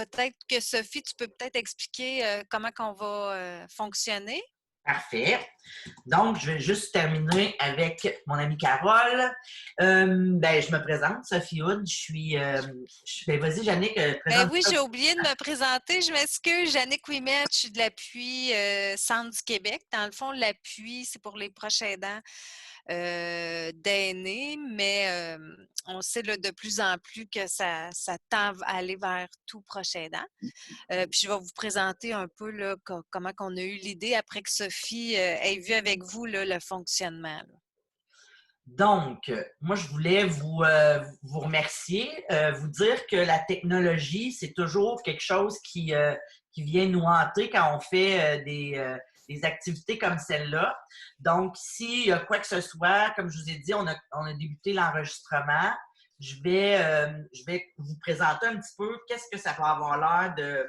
peut-être que Sophie, tu peux peut-être expliquer comment qu'on va fonctionner? Parfait. Donc, je vais juste terminer avec mon amie Carole. Je me présente, Sophie Hood. Vas-y, Jannick, Ben présente oui, ça. j'ai oublié de me présenter. Je m'excuse, Jannick Ouimet, je suis de l'appui Centre du Québec. Dans le fond, l'appui, c'est pour les proches aidants d'aînés, mais on sait là, de plus en plus que ça tend à aller vers tout proche aidant. Puis je vais vous présenter un peu là, comment on a eu l'idée après que Sophie ait vu avec vous là, le fonctionnement. Là. Donc, moi, je voulais vous remercier, vous dire que la technologie, c'est toujours quelque chose qui vient nous hanter quand on fait des activités comme celle-là. Donc, s'il y a quoi que ce soit, comme je vous ai dit, on a débuté l'enregistrement. Je vais vous présenter un petit peu qu'est-ce que ça va avoir l'air de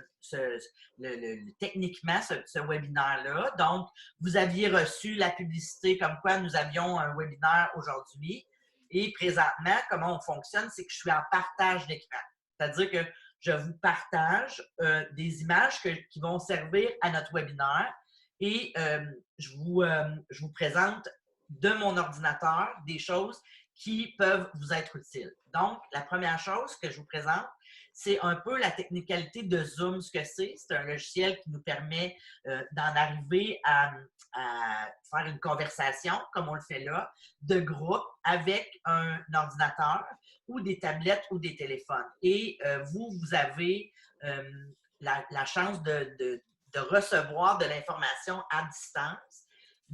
techniquement ce webinaire-là. Donc, vous aviez reçu la publicité comme quoi nous avions un webinaire aujourd'hui. Et présentement, comment on fonctionne, c'est que je suis en partage d'écran. C'est-à-dire que je vous partage des images qui vont servir à notre webinaire et je vous présente de mon ordinateur des choses qui peuvent vous être utiles. Donc, la première chose que je vous présente, c'est un peu la technicalité de Zoom, ce que c'est. C'est un logiciel qui nous permet d'en arriver à faire une conversation, comme on le fait là, de groupe avec un ordinateur ou des tablettes ou des téléphones. Et vous avez la chance de recevoir de l'information à distance.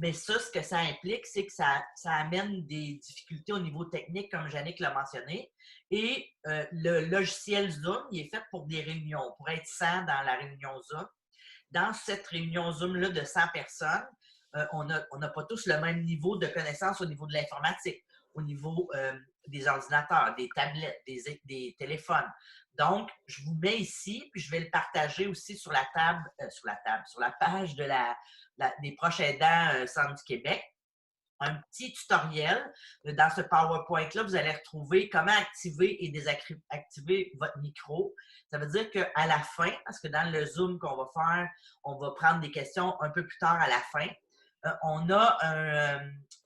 Mais ça, ce que ça implique, c'est que ça amène des difficultés au niveau technique, comme Jannick l'a mentionné. Et le logiciel Zoom, il est fait pour des réunions, pour être 100 dans la réunion Zoom. Dans cette réunion Zoom-là de 100 personnes, on n'a pas tous le même niveau de connaissance au niveau de l'informatique, au niveau des ordinateurs, des tablettes, des téléphones. Donc, je vous mets ici, puis je vais le partager aussi sur la sur la page des proches aidants Centre du Québec. Un petit tutoriel. Dans ce PowerPoint-là, vous allez retrouver comment activer et désactiver votre micro. Ça veut dire qu'à la fin, parce que dans le Zoom qu'on va faire, on va prendre des questions un peu plus tard à la fin, on a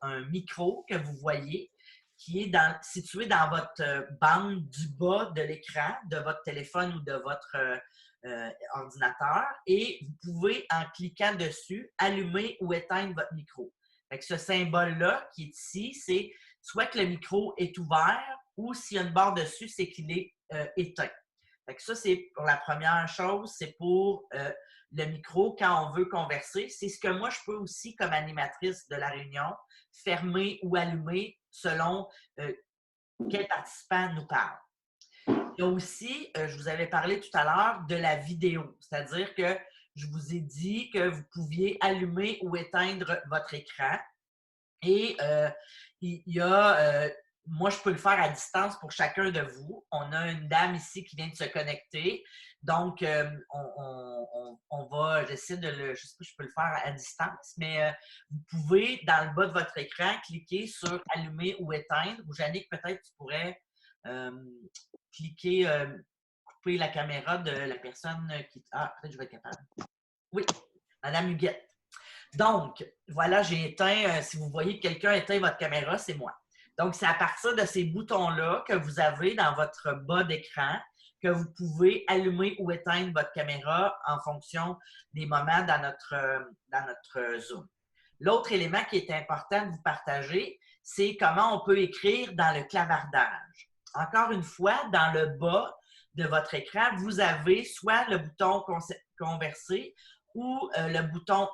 un micro que vous voyez qui est situé dans votre bande du bas de l'écran de votre téléphone ou de votre ordinateur et vous pouvez, en cliquant dessus, allumer ou éteindre votre micro. Fait que ce symbole-là qui est ici, c'est soit que le micro est ouvert ou s'il y a une barre dessus, c'est qu'il est éteint. Fait que ça, c'est pour la première chose, c'est pour le micro quand on veut converser. C'est ce que moi, je peux aussi, comme animatrice de la réunion, fermer ou allumer selon quel participant nous parle. Il y a aussi, je vous avais parlé tout à l'heure de la vidéo, c'est-à-dire que je vous ai dit que vous pouviez allumer ou éteindre votre écran. Et il y a, moi, je peux le faire à distance pour chacun de vous. On a une dame ici qui vient de se connecter. Donc, on va, j'essaie de le, je sais pas si je peux le faire à distance, mais vous pouvez, dans le bas de votre écran, cliquer sur allumer ou éteindre. Ou Jannick, peut-être tu pourrais euh, cliquer, couper la caméra de la personne qui. Ah, peut-être que je vais être capable. Oui, Madame Huguette. Donc, voilà, j'ai éteint, si vous voyez que quelqu'un éteint votre caméra, c'est moi. Donc, c'est à partir de ces boutons-là que vous avez dans votre bas d'écran que vous pouvez allumer ou éteindre votre caméra en fonction des moments dans notre Zoom. L'autre élément qui est important de vous partager, c'est comment on peut écrire dans le clavardage. Encore une fois, dans le bas de votre écran, vous avez soit le bouton converser ou le bouton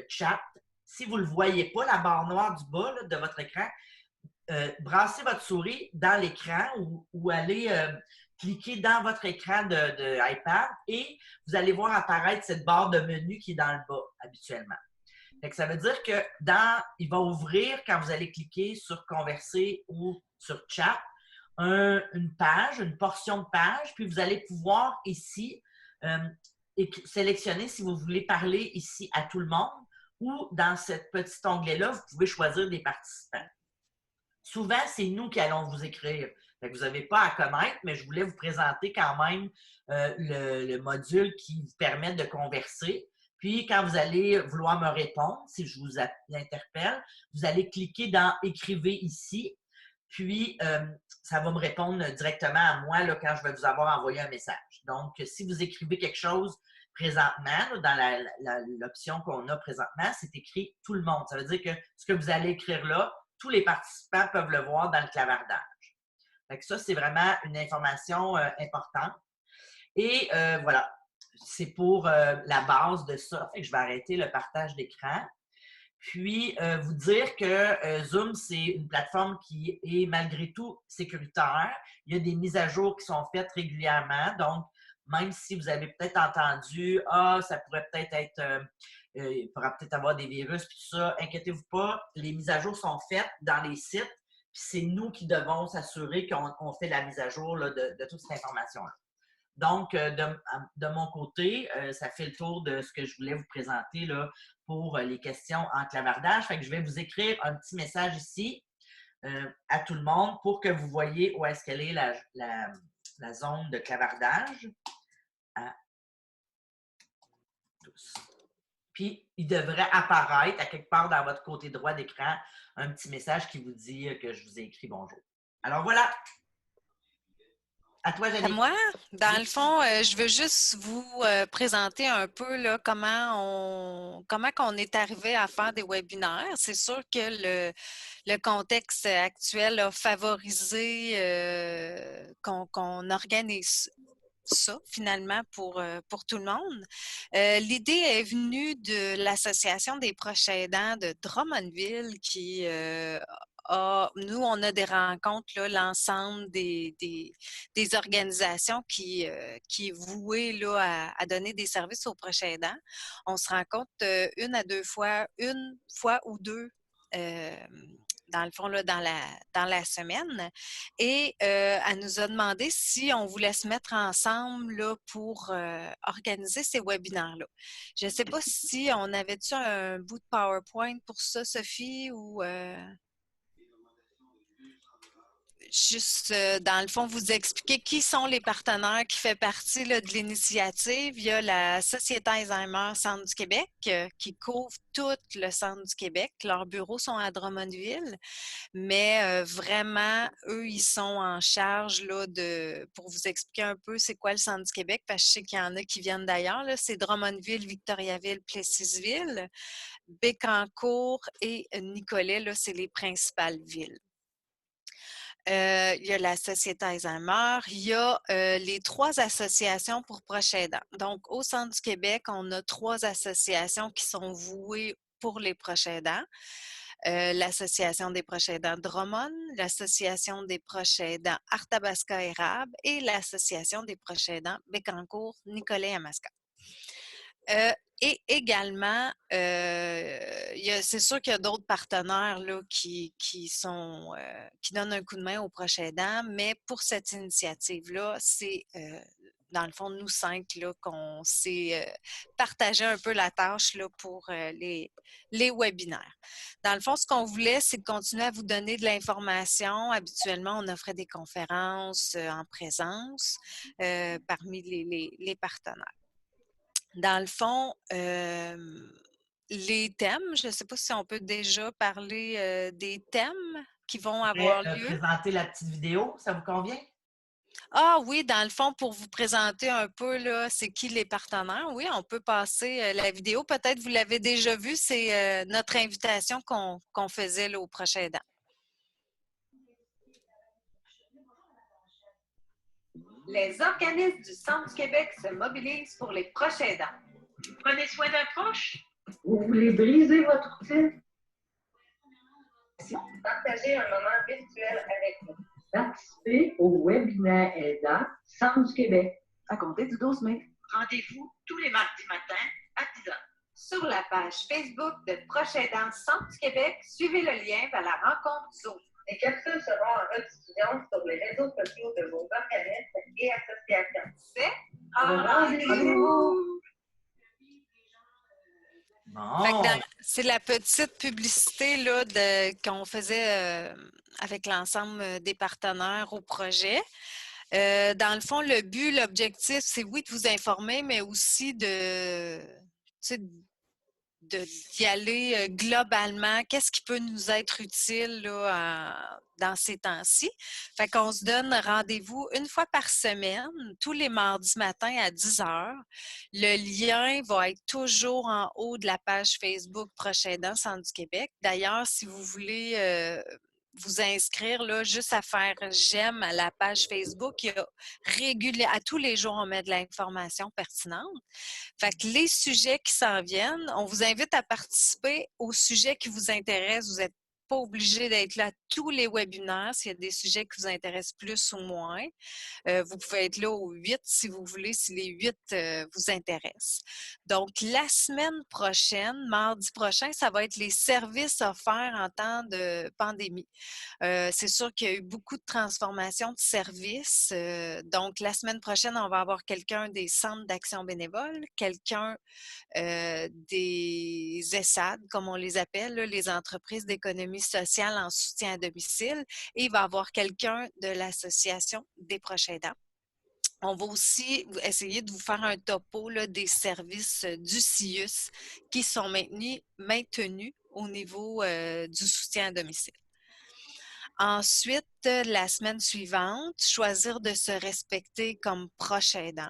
chat. Si vous ne le voyez pas, la barre noire du bas là, de votre écran, brassez votre souris dans l'écran ou allez cliquer dans votre écran de iPad et vous allez voir apparaître cette barre de menu qui est dans le bas habituellement. Fait que ça veut dire que il va ouvrir quand vous allez cliquer sur converser ou sur chat une page, une portion de page, puis vous allez pouvoir ici sélectionner si vous voulez parler ici à tout le monde ou dans ce petit onglet-là, vous pouvez choisir des participants. Souvent, c'est nous qui allons vous écrire. Fait que vous n'avez pas à connaître, mais je voulais vous présenter quand même le module qui vous permet de converser. Puis, quand vous allez vouloir me répondre, si je vous interpelle, vous allez cliquer dans « Écrivez ici ». Puis, ça va me répondre directement à moi là, quand je vais vous avoir envoyé un message. Donc, si vous écrivez quelque chose présentement, dans l'option qu'on a présentement, c'est écrit « Tout le monde ». Ça veut dire que ce que vous allez écrire là, tous les participants peuvent le voir dans le clavardage. Fait que ça, c'est vraiment une information importante. Et voilà, c'est pour la base de ça. Fait que je vais arrêter le partage d'écran. Puis, vous dire que Zoom, c'est une plateforme qui est malgré tout sécuritaire. Il y a des mises à jour qui sont faites régulièrement. Donc, même si vous avez peut-être entendu « Ah, ça pourrait peut-être être… il pourra peut-être avoir des virus, puis tout ça », inquiétez-vous pas, les mises à jour sont faites dans les sites. Puis, c'est nous qui devons s'assurer qu'on fait la mise à jour là, de toute cette information-là. Donc, de mon côté, ça fait le tour de ce que je voulais vous présenter là, pour les questions en clavardage. Fait que je vais vous écrire un petit message ici à tout le monde pour que vous voyez où est-ce qu'elle est la zone de clavardage. À tous. Puis, il devrait apparaître à quelque part dans votre côté droit d'écran un petit message qui vous dit que je vous ai écrit bonjour. Alors voilà! À toi, À Jannick. moi, dans le fond, je veux juste vous présenter un peu là, comment on est arrivé à faire des webinaires. C'est sûr que le contexte actuel a favorisé qu'on organise ça, finalement, pour tout le monde. L'idée est venue de l'Association des proches aidants de Drummondville qui nous, on a des rencontres, là, l'ensemble des organisations qui est vouée là, à donner des services aux proches aidants. On se rencontre une fois ou deux dans le fond, là, dans la semaine. Et elle nous a demandé si on voulait se mettre ensemble là, pour organiser ces webinaires-là. Je ne sais pas si on avait-tu un bout de PowerPoint pour ça, Sophie, ou juste, dans le fond, vous expliquer qui sont les partenaires qui font partie là, de l'initiative. Il y a la Société Alzheimer Centre du Québec qui couvre tout le centre du Québec. Leurs bureaux sont à Drummondville, mais vraiment, eux, ils sont en charge là, pour vous expliquer un peu c'est quoi le centre du Québec, parce que je sais qu'il y en a qui viennent d'ailleurs. C'est Drummondville, Victoriaville, Plessisville, Bécancour et Nicolet, là, c'est les principales villes. Il y a la Société Alzheimer, il y a les 3 associations pour proches aidants. Donc, au Centre du Québec, on a 3 associations qui sont vouées pour les proches aidants. L'Association des proches aidants Drummond, l'Association des proches aidants Arthabasca-Érable et l'Association des proches aidants Bécancour, Nicolet-Yamaska. Et également, c'est sûr qu'il y a d'autres partenaires là, qui donnent un coup de main aux proches aidants, mais pour cette initiative-là, c'est dans le fond, nous 5, là, qu'on s'est partagé un peu la tâche là, pour les webinaires. Dans le fond, ce qu'on voulait, c'est de continuer à vous donner de l'information. Habituellement, on offrait des conférences en présence parmi les partenaires. Dans le fond, les thèmes, je ne sais pas si on peut déjà parler des thèmes qui vont avoir lieu. Présenter la petite vidéo, ça vous convient? Ah oui, dans le fond, pour vous présenter un peu, là, c'est qui les partenaires. Oui, on peut passer la vidéo. Peut-être vous l'avez déjà vue, c'est notre invitation qu'on faisait là, aux proches aidants. Les organismes du Centre du Québec se mobilisent pour les proches aidants. Prenez soin d'un proche. Vous voulez briser votre routine? Partagez un moment virtuel avec nous. Participez au webinaire aidant Centre du Québec. À compter du 12 mai. Rendez-vous tous les mardis matins à 10h. Sur la page Facebook de Proches aidants Centre du Québec, suivez le lien vers la rencontre Zoom. Les capsules seront en rediffusion sur les réseaux sociaux de vos organismes et associations. C'est un rendez-vous! Bon. C'est la petite publicité là, qu'on faisait avec l'ensemble des partenaires au projet. Dans le fond, le but, l'objectif, c'est oui de vous informer, mais aussi tu sais, d'y aller globalement. Qu'est-ce qui peut nous être utile là, dans ces temps-ci? Fait qu'on se donne rendez-vous une fois par semaine, tous les mardis matins à 10 heures. Le lien va être toujours en haut de la page Facebook Proche aidant Centre du Québec. D'ailleurs, si vous voulez vous inscrire, là, juste à faire j'aime à la page Facebook, il y a à tous les jours, on met de l'information pertinente. Fait que les sujets qui s'en viennent, on vous invite à participer aux sujets qui vous intéressent. Vous n'êtes pas obligé d'être là à tous les webinaires s'il y a des sujets qui vous intéressent plus ou moins. Vous pouvez être là aux 8 si vous voulez, si les 8 vous intéressent. Donc, la semaine prochaine, mardi prochain, ça va être les services offerts en temps de pandémie. C'est sûr qu'il y a eu beaucoup de transformations de services. Donc, la semaine prochaine, on va avoir quelqu'un des centres d'action bénévole, quelqu'un des ESSAD, comme on les appelle, là, les entreprises d'économie sociale en soutien à domicile, et il va y avoir quelqu'un de l'Association des proches aidants. On va aussi essayer de vous faire un topo là, des services du CIUS qui sont maintenus au niveau du soutien à domicile. Ensuite, la semaine suivante, choisir de se respecter comme proche aidant.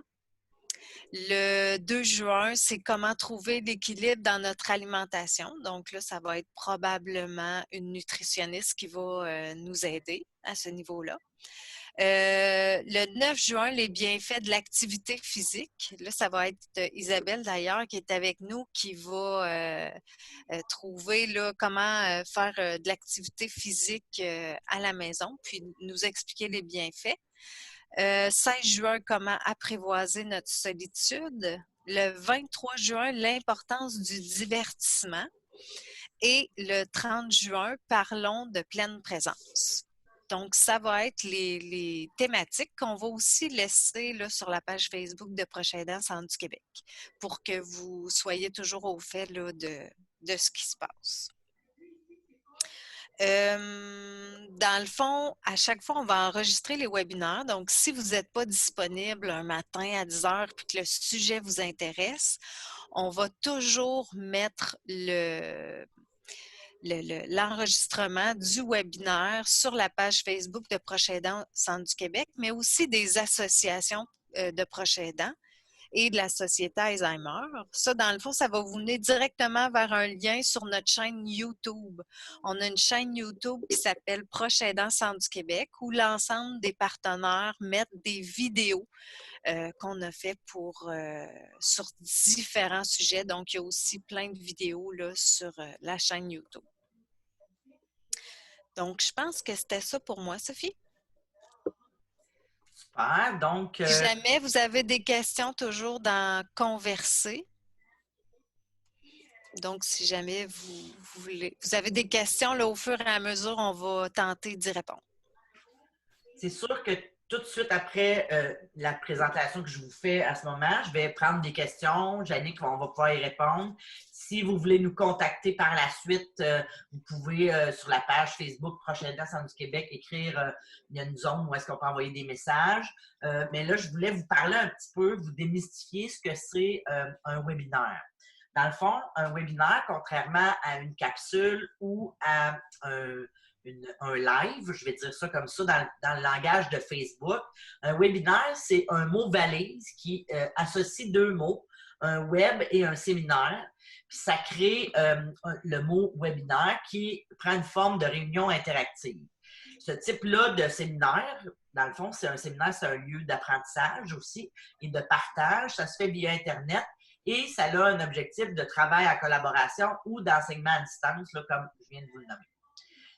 Le 2 juin, c'est comment trouver l'équilibre dans notre alimentation. Donc là, ça va être probablement une nutritionniste qui va nous aider à ce niveau-là. Le 9 juin, les bienfaits de l'activité physique. Là, ça va être Isabelle, d'ailleurs, qui est avec nous, qui va trouver là, comment faire de l'activité physique à la maison, puis nous expliquer les bienfaits. 16 juin, comment apprivoiser notre solitude. Le 23 juin, l'importance du divertissement. Et le 30 juin, parlons de pleine présence. Donc, ça va être les thématiques qu'on va aussi laisser là, sur la page Facebook de Proche aidant Centre du Québec pour que vous soyez toujours au fait là, de ce qui se passe. Dans le fond, à chaque fois, on va enregistrer les webinaires. Donc, si vous n'êtes pas disponible un matin à 10 heures puis que le sujet vous intéresse, on va toujours mettre l'enregistrement du webinaire sur la page Facebook de Proche aidant Centre du Québec, mais aussi des associations de proches aidants et de la Société Alzheimer. Ça, dans le fond, ça va vous mener directement vers un lien sur notre chaîne YouTube. On a une chaîne YouTube qui s'appelle Proche aidant Centre du Québec où l'ensemble des partenaires mettent des vidéos qu'on a fait sur différents sujets. Donc, il y a aussi plein de vidéos là, sur la chaîne YouTube. Donc, je pense que c'était ça pour moi, Sophie. Super. Donc, si jamais vous avez des questions, toujours dans Converser. Donc, si jamais vous avez des questions, là, au fur et à mesure, on va tenter d'y répondre. C'est sûr que tout de suite après la présentation que je vous fais à ce moment, je vais prendre des questions. Jannick, on va pouvoir y répondre. Si vous voulez nous contacter par la suite, vous pouvez sur la page Facebook Proche aidant Centre du Québec écrire il y a une zone où est-ce qu'on peut envoyer des messages. Mais là, je voulais vous parler un petit peu, vous démystifier ce que c'est un webinaire. Dans le fond, un webinaire, contrairement à une capsule ou à un live, je vais dire ça comme ça dans le langage de Facebook. Un webinaire, c'est un mot valise qui associe deux mots, un web et un séminaire. Puis ça crée le mot webinaire qui prend une forme de réunion interactive. Ce type-là de séminaire, dans le fond, c'est un séminaire, c'est un lieu d'apprentissage aussi et de partage. Ça se fait via Internet et ça a un objectif de travail en collaboration ou d'enseignement à distance, là, comme je viens de vous le nommer.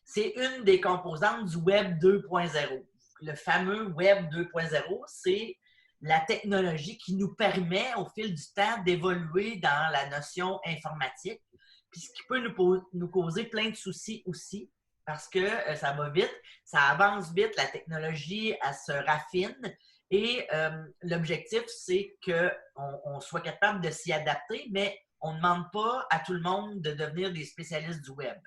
C'est une des composantes du Web 2.0. Le fameux Web 2.0, c'est la technologie qui nous permet, au fil du temps, d'évoluer dans la notion informatique, puis ce qui peut nous causer plein de soucis aussi, parce que ça va vite, ça avance vite, la technologie, elle se raffine, et l'objectif, c'est qu'on soit capable de s'y adapter, mais on ne demande pas à tout le monde de devenir des spécialistes du web.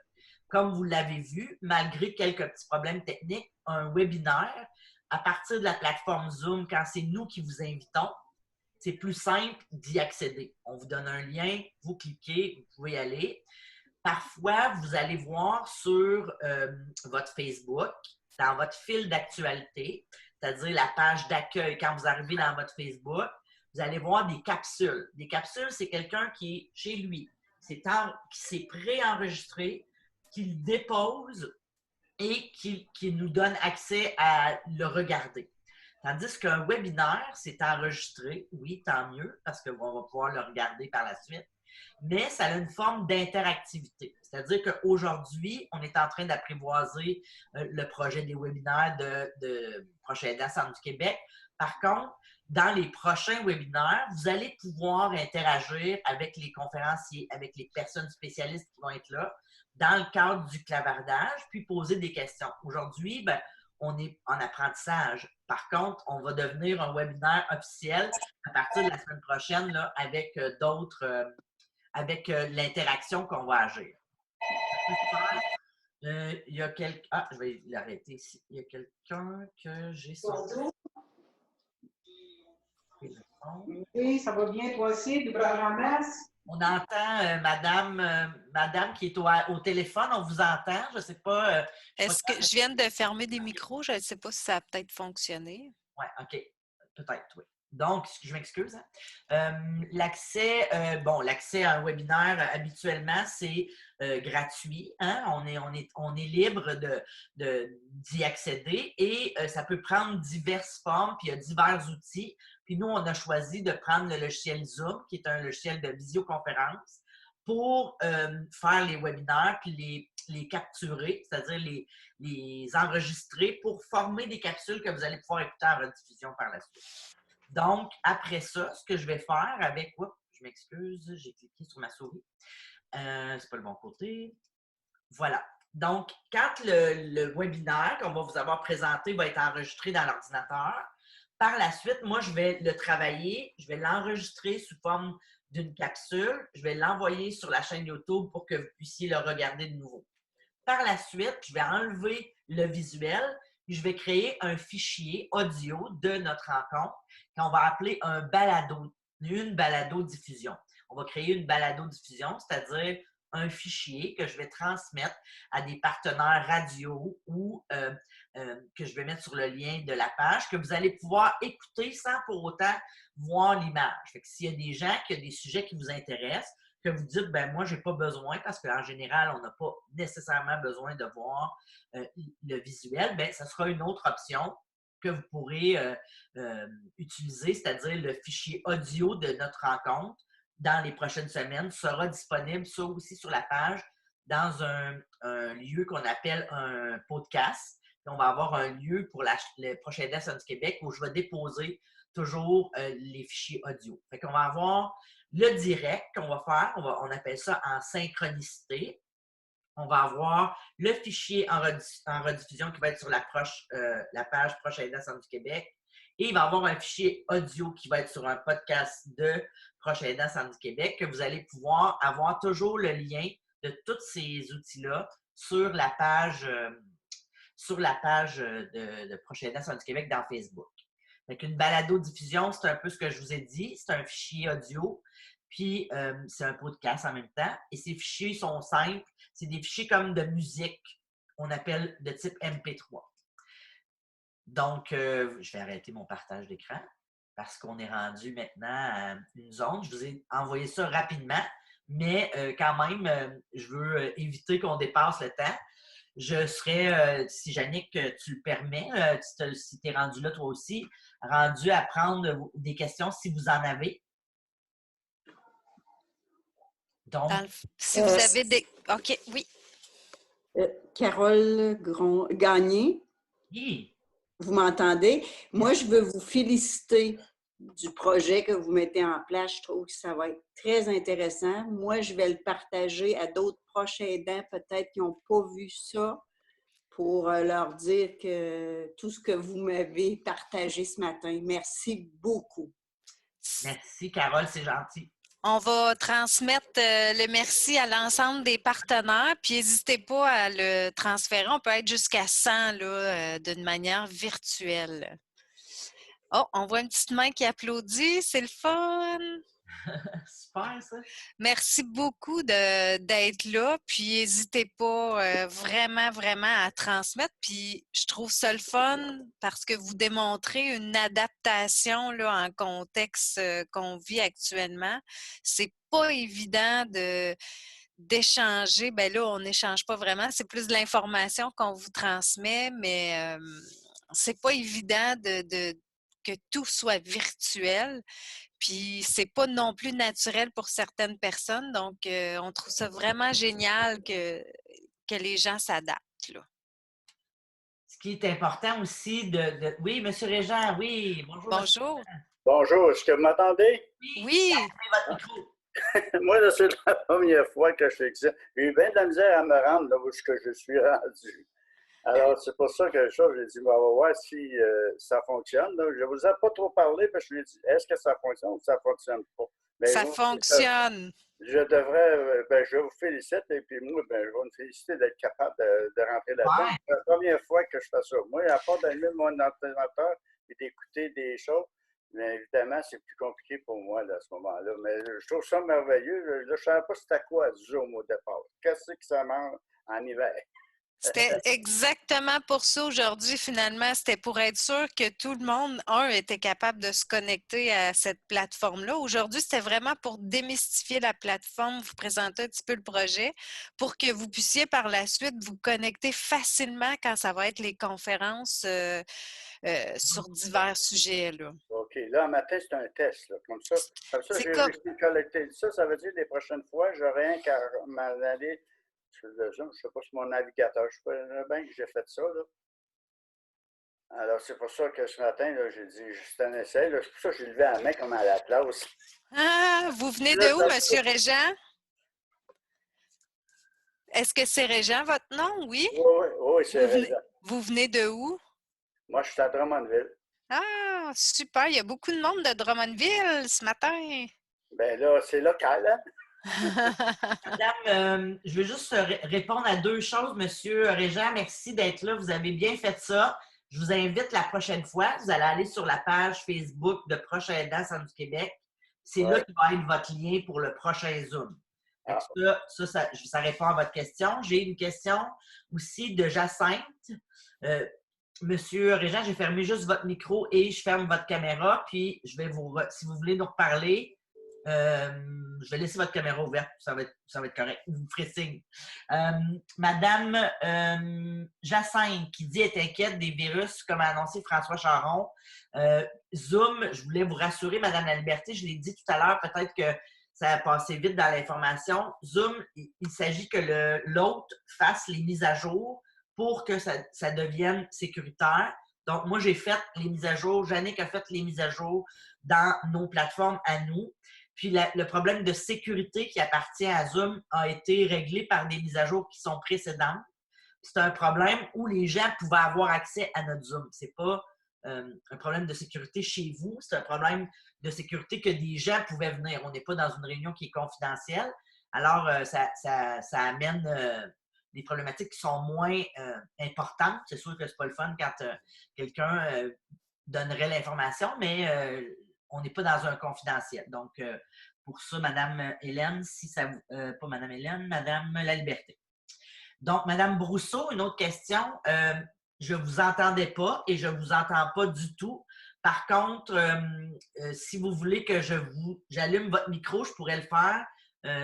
Comme vous l'avez vu, malgré quelques petits problèmes techniques, un webinaire, à partir de la plateforme Zoom, quand c'est nous qui vous invitons, c'est plus simple d'y accéder. On vous donne un lien, vous cliquez, vous pouvez y aller. Parfois, vous allez voir sur votre Facebook, dans votre fil d'actualité, c'est-à-dire la page d'accueil, quand vous arrivez dans votre Facebook, vous allez voir des capsules. Des capsules, c'est quelqu'un qui est chez lui, qui s'est préenregistré, qui le dépose et qui nous donne accès à le regarder. Tandis qu'un webinaire, c'est enregistré, oui, tant mieux, parce qu'on va pouvoir le regarder par la suite, mais ça a une forme d'interactivité. C'est-à-dire qu'aujourd'hui, on est en train d'apprivoiser le projet des webinaires de Proches aidants Centre du Québec. Par contre, dans les prochains webinaires, vous allez pouvoir interagir avec les conférenciers, avec les personnes spécialistes qui vont être là, dans le cadre du clavardage, puis poser des questions. Aujourd'hui, ben, on est en apprentissage. Par contre, on va devenir un webinaire officiel à partir de la semaine prochaine là, avec d'autres, avec l'interaction qu'on va agir. Il y a quelqu'un. Ah, je vais l'arrêter ici. Il y a quelqu'un que j'ai son. Oui, ça va bien, toi aussi, du bras ramasse? On entend madame qui est au téléphone, on vous entend, je ne sais pas. Est-ce que je viens de fermer des micros? Je ne sais pas si ça a peut-être fonctionné. Oui, OK. Peut-être, oui. Donc, je m'excuse. L'accès à un webinaire, habituellement, c'est gratuit. Hein? On est libre d'y accéder et ça peut prendre diverses formes, puis il y a divers outils. Puis nous, on a choisi de prendre le logiciel Zoom, qui est un logiciel de visioconférence, pour faire les webinaires, puis les capturer, c'est-à-dire les enregistrer pour former des capsules que vous allez pouvoir écouter en rediffusion par la suite. Donc, après ça, ce que je vais faire avec... Oups, je m'excuse, j'ai cliqué sur ma souris. C'est pas le bon côté. Voilà. Donc, quand le webinaire qu'on va vous avoir présenté va être enregistré dans l'ordinateur, par la suite, moi, je vais le travailler, je vais l'enregistrer sous forme d'une capsule, je vais l'envoyer sur la chaîne YouTube pour que vous puissiez le regarder de nouveau. Par la suite, je vais enlever le visuel, puis je vais créer un fichier audio de notre rencontre qu'on va appeler une balado-diffusion. On va créer une balado-diffusion, c'est-à-dire un fichier que je vais transmettre à des partenaires radio ou que je vais mettre sur le lien de la page, que vous allez pouvoir écouter sans pour autant voir l'image. Fait que s'il y a des gens qui ont des sujets qui vous intéressent, que vous dites, ben moi, je n'ai pas besoin, parce qu'en général, on n'a pas nécessairement besoin de voir le visuel, bien, ce sera une autre option que vous pourrez utiliser, c'est-à-dire le fichier audio de notre rencontre dans les prochaines semaines sera disponible, ça aussi sur la page, dans un lieu qu'on appelle un podcast. Puis on va avoir un lieu pour le Proches aidants Centre du Québec où je vais déposer toujours les fichiers audio. Fait qu'on va avoir le direct qu'on va faire, on appelle ça en synchronicité. On va avoir le fichier en rediffusion qui va être sur la page Proches aidants Centre du Québec. Et il va y avoir un fichier audio qui va être sur un podcast de Proches aidants Centre du Québec que vous allez pouvoir avoir toujours le lien de tous ces outils-là sur la page de Proches aidants Centre du Québec dans Facebook. Donc, une balado-diffusion, c'est un peu ce que je vous ai dit. C'est un fichier audio, puis c'est un podcast en même temps. Et ces fichiers sont simples. C'est des fichiers comme de musique, on appelle de type MP3. Donc, je vais arrêter mon partage d'écran parce qu'on est rendu maintenant à une zone. Je vous ai envoyé ça rapidement, mais quand même, je veux éviter qu'on dépasse le temps. Je serais, si Yannick, tu le permets, si tu es rendu là toi aussi, rendu à prendre des questions si vous en avez. Donc, si vous avez des... OK, oui. Carole Gagné. Oui. Vous m'entendez? Moi, je veux vous féliciter du projet que vous mettez en place. Je trouve que ça va être très intéressant. Moi, je vais le partager à d'autres proches aidants, peut-être qui n'ont pas vu ça, pour leur dire que tout ce que vous m'avez partagé ce matin. Merci beaucoup. Merci, Carole, c'est gentil. On va transmettre le merci à l'ensemble des partenaires, puis n'hésitez pas à le transférer. On peut être jusqu'à 100 là, d'une manière virtuelle. Oh, on voit une petite main qui applaudit. C'est le fun! Super, ça. Merci beaucoup d'être là. Puis n'hésitez pas vraiment, vraiment à transmettre. Puis je trouve ça le fun parce que vous démontrez une adaptation là, en contexte qu'on vit actuellement. C'est pas évident d'échanger. Ben là, on n'échange pas vraiment. C'est plus de l'information qu'on vous transmet, mais c'est pas évident que tout soit virtuel. Puis c'est pas non plus naturel pour certaines personnes. Donc, on trouve ça vraiment génial que les gens s'adaptent, là. Ce qui est important aussi Oui, M. Régent, oui. Bonjour, M. Bonjour. Bonjour, est-ce que vous m'entendez? Oui. Votre micro. Moi, là, c'est la première fois que je fais ça. J'ai eu bien de la misère à me rendre là où je suis rendu. Alors, c'est pour ça que j'ai dit, on va voir si ça fonctionne. Là. Je ne vous ai pas trop parlé, parce que je lui ai dit, est-ce que ça fonctionne ou ça ne fonctionne pas? Mais ça fonctionne. Je devrais, je vous félicite, et puis moi, je vais me féliciter d'être capable de rentrer là-dedans. Ouais. C'est la première fois que je fais ça. Moi, à part d'allumer mon ordinateur et d'écouter des choses, mais évidemment, c'est plus compliqué pour moi là, à ce moment-là. Mais je trouve ça merveilleux. Je ne savais pas c'était quoi Zoom au départ. Qu'est-ce que ça mange en hiver? C'était exactement pour ça aujourd'hui, finalement. C'était pour être sûr que tout le monde, était capable de se connecter à cette plateforme-là. Aujourd'hui, c'était vraiment pour démystifier la plateforme, vous présenter un petit peu le projet, pour que vous puissiez par la suite vous connecter facilement quand ça va être les conférences sur divers sujets, là. OK. Là, un matin, c'est un test. Là. Comme ça j'ai réussi à collecter ça. Ça veut dire que les prochaines fois, j'aurai rien qu'à m'aller sur le Zoom. Je ne sais pas sur mon navigateur. Je sais pas bien que j'ai fait ça. Là. Alors, c'est pour ça que ce matin, là, j'ai dit, juste un essai. C'est pour ça que j'ai levé la main comme à la classe. Ah, vous venez de où, M. Régent? Est-ce que c'est Régent, votre nom? Oui? Oui, c'est Régent. Vous venez de où? Moi, je suis à Drummondville. Ah, super. Il y a beaucoup de monde de Drummondville ce matin. Bien là, c'est local, hein? Madame, je veux juste répondre à deux choses. Monsieur Régent, merci d'être là. Vous avez bien fait ça. Je vous invite la prochaine fois. Vous allez aller sur la page Facebook de Proches aidants Centre du Québec. C'est là qu'il va être votre lien pour le prochain Zoom. Ça répond à votre question. J'ai une question aussi de Jacinthe. Monsieur Régent, j'ai fermé juste votre micro et je ferme votre caméra. Puis, si vous voulez nous reparler, je vais laisser votre caméra ouverte. Ça va être correct. Vous me ferez signe. Madame Jacinthe, qui dit être inquiète des virus, comme a annoncé François Charon. Zoom, je voulais vous rassurer, Madame la Liberté, je l'ai dit tout à l'heure, peut-être que ça a passé vite dans l'information. Zoom, il s'agit que l'hôte fasse les mises à jour pour que ça devienne sécuritaire. Donc, moi, j'ai fait les mises à jour. Jannick a fait les mises à jour dans nos plateformes à nous. Puis, le problème de sécurité qui appartient à Zoom a été réglé par des mises à jour qui sont précédentes. C'est un problème où les gens pouvaient avoir accès à notre Zoom. Ce n'est pas un problème de sécurité chez vous, c'est un problème de sécurité que des gens pouvaient venir. On n'est pas dans une réunion qui est confidentielle. Alors, ça amène des problématiques qui sont moins importantes. C'est sûr que c'est pas le fun quand quelqu'un donnerait l'information, mais on n'est pas dans un confidentiel. Donc, pour ça, Madame Hélène, pas Madame Hélène, Madame La Liberté. Donc, Madame Brousseau, une autre question. Je ne vous entendais pas et je ne vous entends pas du tout. Par contre, si vous voulez que j'allume votre micro, je pourrais le faire.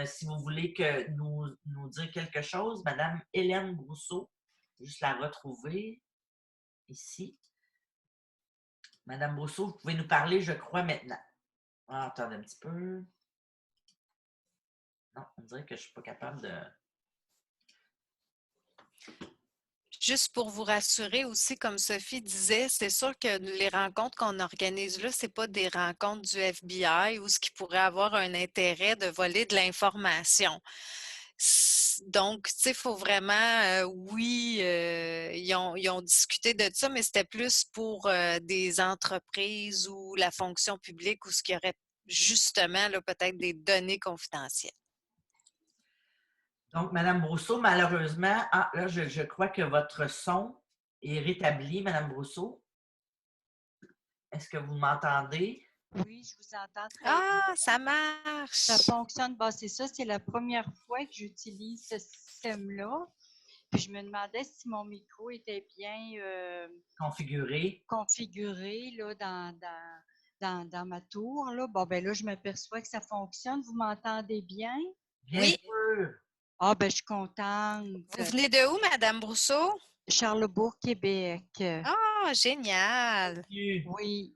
Si vous voulez que nous dire quelque chose, Madame Hélène Brousseau, je vais juste la retrouver ici. Madame Brousseau, vous pouvez nous parler, je crois, maintenant. Ah, attendez un petit peu. Non, on dirait que je ne suis pas capable de... Juste pour vous rassurer aussi, comme Sophie disait, c'est sûr que les rencontres qu'on organise là, ce n'est pas des rencontres du FBI ou ce qui pourrait avoir un intérêt de voler de l'information. Donc, tu sais, il faut vraiment, ils ont discuté de ça, mais c'était plus pour des entreprises ou la fonction publique ou ce qui aurait justement, là, peut-être des données confidentielles. Donc, Mme Brousseau, malheureusement, là, je crois que votre son est rétabli, Mme Brousseau. Est-ce que vous m'entendez? Oui, je vous entends très bien. Ah, ça marche! Ça fonctionne. Bon, c'est ça, c'est la première fois que j'utilise ce système-là. Puis je me demandais si mon micro était bien configuré là, dans ma tour. Là. Bon, ben là, je m'aperçois que ça fonctionne. Vous m'entendez bien? Bien sûr! Ah, ben je suis contente. Vous venez de où, Mme Brousseau? Charlebourg, Québec. Ah, génial! Oui.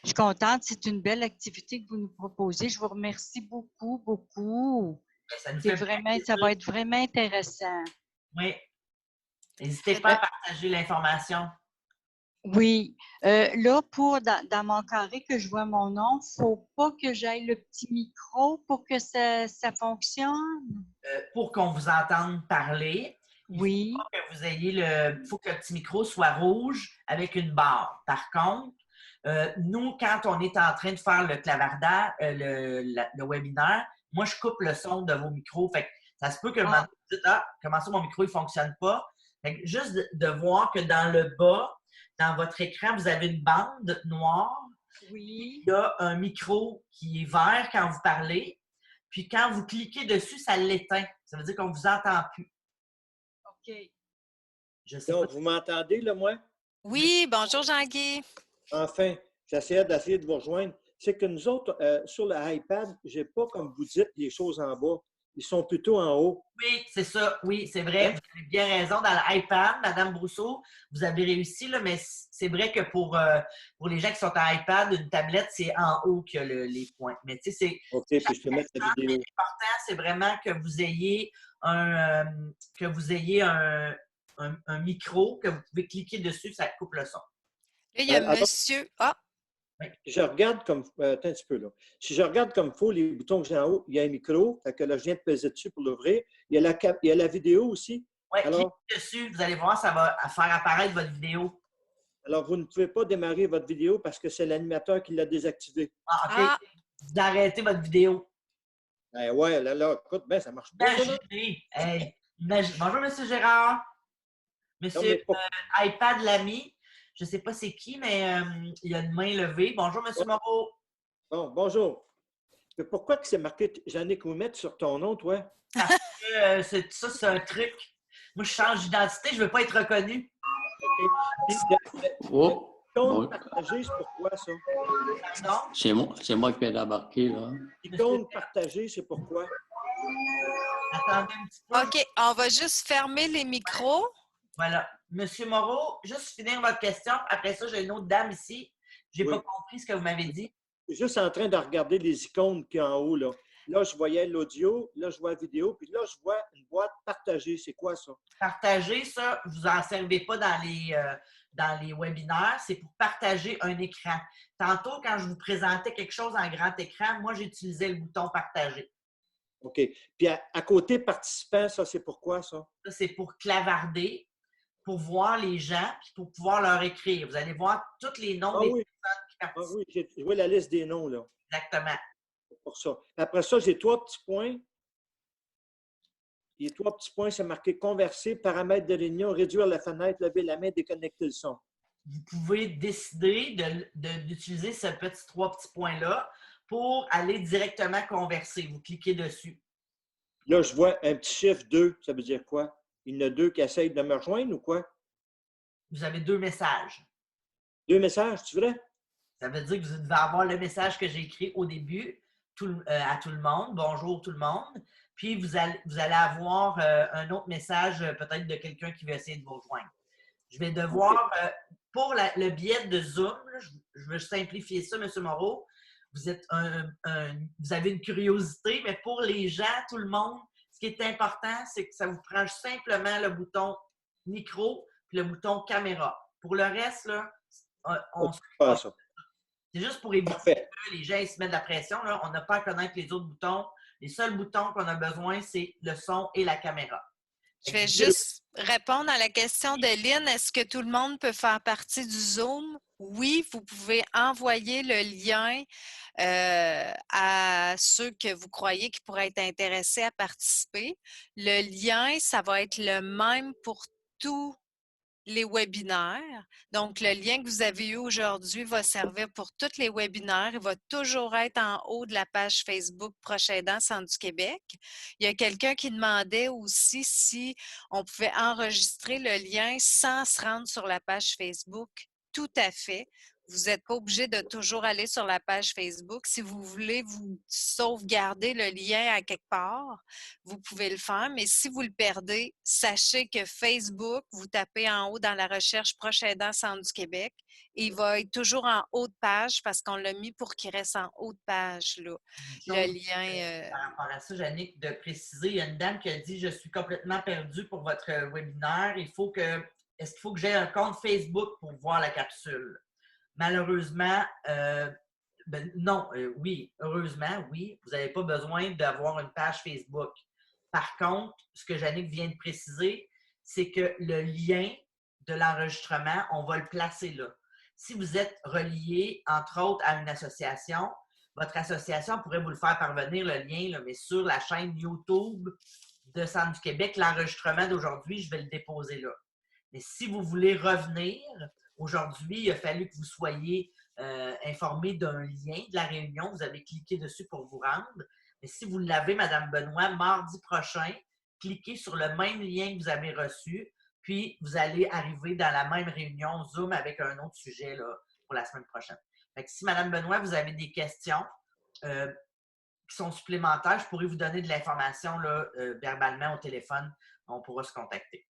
Je suis contente. C'est une belle activité que vous nous proposez. Je vous remercie beaucoup, beaucoup. Ça va être vraiment intéressant. Oui. N'hésitez pas à partager l'information. Oui. Là, dans mon carré que je vois mon nom, il ne faut pas que j'aille le petit micro pour que ça fonctionne? Pour qu'on vous entende parler, oui. Il faut que le petit micro soit rouge avec une barre. Par contre, nous, quand on est en train de faire le clavardage, le webinaire, moi, je coupe le son de vos micros. Fait que ça se peut que vous dites, comment ça, mon micro, il ne fonctionne pas? Fait que juste de voir que dans le bas, dans votre écran, vous avez une bande noire. Oui. Il y a un micro qui est vert quand vous parlez. Puis quand vous cliquez dessus, ça l'éteint. Ça veut dire qu'on ne vous entend plus. OK. Donc, vous m'entendez, là, moi? Oui, bonjour Jean-Guy. Enfin, j'essayais de vous rejoindre. C'est que nous autres, sur l'iPad, je n'ai pas, comme vous dites, les choses en bas. Ils sont plutôt en haut. Oui, c'est ça. Oui, c'est vrai. Vous avez bien raison. Dans l'iPad, Mme Brousseau, vous avez réussi, là, mais c'est vrai que pour les gens qui sont à iPad, une tablette, c'est en haut qu'il y a les points. Mais tu sais, c'est. OK, puis je peux mettre la vidéo. L'important, c'est vraiment que vous ayez un micro, que vous pouvez cliquer dessus, ça coupe le son. Là, il y a monsieur. Je regarde comme. Attends un petit peu là. Si je regarde comme il faut, les boutons que j'ai en haut, il y a un micro. Fait que là, je viens de peser dessus pour l'ouvrir. Il y a la vidéo aussi. Oui, cliquez dessus. Vous allez voir, ça va faire apparaître votre vidéo. Alors, vous ne pouvez pas démarrer votre vidéo parce que c'est l'animateur qui l'a désactivé. OK. Vous arrêtez votre vidéo. Ouais, là, écoute, ben, ça marche pas. Bonjour, M. Gérard. Monsieur iPad l'ami. Je ne sais pas c'est qui, mais il y a une main levée. Bonjour, M. Moreau. Bon, bonjour. Mais pourquoi que c'est marqué Jannick Ouimet sur ton nom, toi? Parce que c'est un truc. Moi, je change d'identité, je ne veux pas être reconnu. Icône partagée, c'est pourquoi ça? Pardon? C'est moi qui viens d'embarquer, là. Icône partagée, c'est pourquoi? Attendez un petit peu. OK, on va juste fermer les micros. Voilà. Monsieur Moreau, juste finir votre question. Après ça, j'ai une autre dame ici. Je n'ai pas compris ce que vous m'avez dit. Je suis juste en train de regarder les icônes qui sont en haut, là. Là, je voyais l'audio, là, je vois la vidéo, puis là, je vois une boîte partagée. C'est quoi ça? Partager, ça, vous n'en servez pas dans les webinaires. C'est pour partager un écran. Tantôt, quand je vous présentais quelque chose en grand écran, moi, j'utilisais le bouton partager. OK. Puis à côté participant, ça, c'est pourquoi, ça? Ça, c'est pour clavarder, pour voir les gens, puis pour pouvoir leur écrire. Vous allez voir tous les noms des personnes qui participent. Oui, je vois la liste des noms, là. Exactement. C'est pour ça. Après ça, j'ai 3 petits points. Les 3 petits points, c'est marqué « Converser, paramètres de réunion, réduire la fenêtre, lever la main, déconnecter le son ». Vous pouvez décider d'utiliser ces 3 petits points-là pour aller directement converser. Vous cliquez dessus. Là, je vois un petit chiffre 2. Ça veut dire quoi? Il y en a 2 qui essayent de me rejoindre ou quoi? Vous avez 2 messages. 2 messages, tu vrai? Ça veut dire que vous devez avoir le message que j'ai écrit au début à tout le monde. Bonjour tout le monde. Puis vous allez avoir un autre message peut-être de quelqu'un qui veut essayer de vous rejoindre. Je vais devoir, pour le biais de Zoom, je veux simplifier ça, M. Moreau. Vous avez une curiosité, mais pour les gens, tout le monde, ce qui est important, c'est que ça vous prend simplement le bouton micro et le bouton caméra. Pour le reste, là, c'est juste pour éviter que les gens se mettent de la pression. Là. On n'a pas à connaître les autres boutons. Les seuls boutons qu'on a besoin, c'est le son et la caméra. Je vais juste répondre à la question de Lynn. Est-ce que tout le monde peut faire partie du Zoom? Oui, vous pouvez envoyer le lien à ceux que vous croyez qui pourraient être intéressés à participer. Le lien, ça va être le même pour tous les webinaires. Donc, le lien que vous avez eu aujourd'hui va servir pour tous les webinaires. Il va toujours être en haut de la page Facebook Proches aidants Centre du Québec. Il y a quelqu'un qui demandait aussi si on pouvait enregistrer le lien sans se rendre sur la page Facebook. Tout à fait. Vous n'êtes pas obligé de toujours aller sur la page Facebook. Si vous voulez vous sauvegarder le lien à quelque part, vous pouvez le faire. Mais si vous le perdez, sachez que Facebook, vous tapez en haut dans la recherche Proches aidants Centre du Québec et il va être toujours en haut de page parce qu'on l'a mis pour qu'il reste en haut de page, là, le lien. Par rapport à ça, Jannick, de préciser, il y a une dame qui a dit « Je suis complètement perdue pour votre webinaire. Est-ce qu'il faut que j'aie un compte Facebook pour voir la capsule? » Malheureusement, non, oui, heureusement, oui, vous n'avez pas besoin d'avoir une page Facebook. Par contre, ce que Jannick vient de préciser, c'est que le lien de l'enregistrement, on va le placer là. Si vous êtes relié, entre autres, à une association, votre association pourrait vous le faire parvenir, le lien, là, mais sur la chaîne YouTube de Centre du Québec, l'enregistrement d'aujourd'hui, je vais le déposer là. Mais si vous voulez revenir, aujourd'hui, il a fallu que vous soyez informé d'un lien de la réunion. Vous avez cliqué dessus pour vous rendre. Mais si vous l'avez, Mme Benoît, mardi prochain, cliquez sur le même lien que vous avez reçu, puis vous allez arriver dans la même réunion Zoom avec un autre sujet là, pour la semaine prochaine. Fait que si, Mme Benoît, vous avez des questions qui sont supplémentaires, je pourrais vous donner de l'information verbalement au téléphone. On pourra se contacter.